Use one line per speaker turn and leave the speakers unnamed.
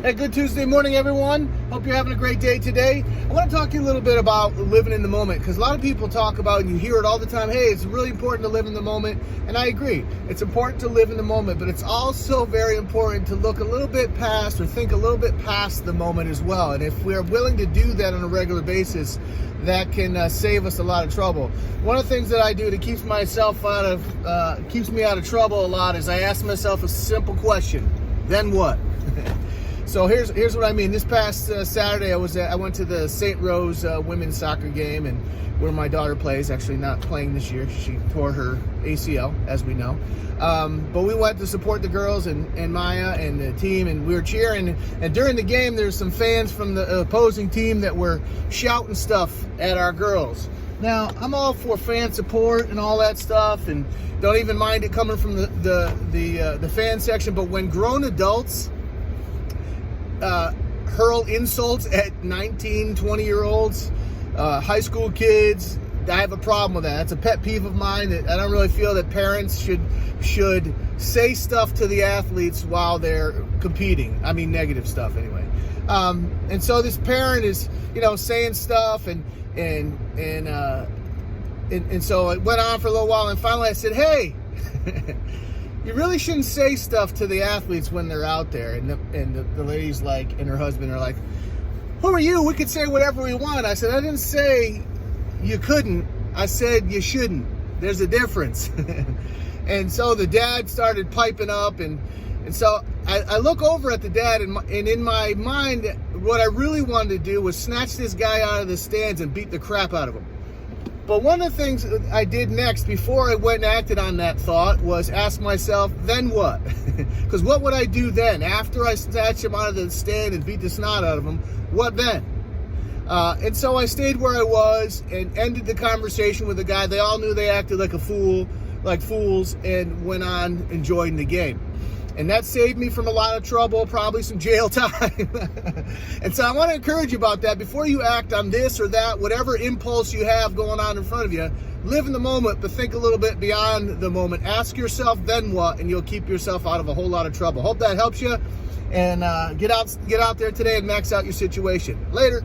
Hey, good Tuesday morning, everyone. Hope you're having a great day today. I want to talk to you a little bit about living in the moment, because a lot of people talk about, and you hear it all the time, hey, it's really important to live in the moment. And I agree. It's important to live in the moment, but it's also very important to look a little bit past or think a little bit past the moment as well. And if we're willing to do that on a regular basis, that can save us a lot of trouble. One of the things that I do that keeps me out of trouble a lot is I ask myself a simple question: then what? So here's what I mean. This past Saturday, I went to the St. Rose women's soccer game, and where my daughter plays. Actually, not playing this year. She tore her ACL, as we know. But we went to support the girls and Maya and the team, and we were cheering. And during the game, there's some fans from the opposing team that were shouting stuff at our girls. Now, I'm all for fan support and all that stuff, and don't even mind it coming from the fan section. But when grown adults hurl insults at 19, 20-year-olds, high school kids, I have a problem with that. That's a pet peeve of mine. That I don't really feel that parents should say stuff to the athletes while they're competing. I mean, negative stuff anyway. And so this parent is, saying stuff, and so it went on for a little while, and finally I said, hey, you really shouldn't say stuff to the athletes when they're out there. And the lady's like, and her husband are like, who are you? We could say whatever we want. I said, I didn't say you couldn't. I said you shouldn't. There's a difference. And so the dad started piping up, and so I look over at the dad, and in my mind, what I really wanted to do was snatch this guy out of the stands and beat the crap out of him. But one of the things I did next, before I went and acted on that thought, was ask myself, then what? Because what would I do then? After I snatched him out of the stand and beat the snot out of him, what then? And so I stayed where I was and ended the conversation with the guy. They all knew they acted like fools, and went on enjoying the game. And that saved me from a lot of trouble, probably some jail time. And so I want to encourage you about that. Before you act on this or that, whatever impulse you have going on in front of you, live in the moment, but think a little bit beyond the moment. Ask yourself, then what? And you'll keep yourself out of a whole lot of trouble. Hope that helps you. And get out there today and max out your situation. Later.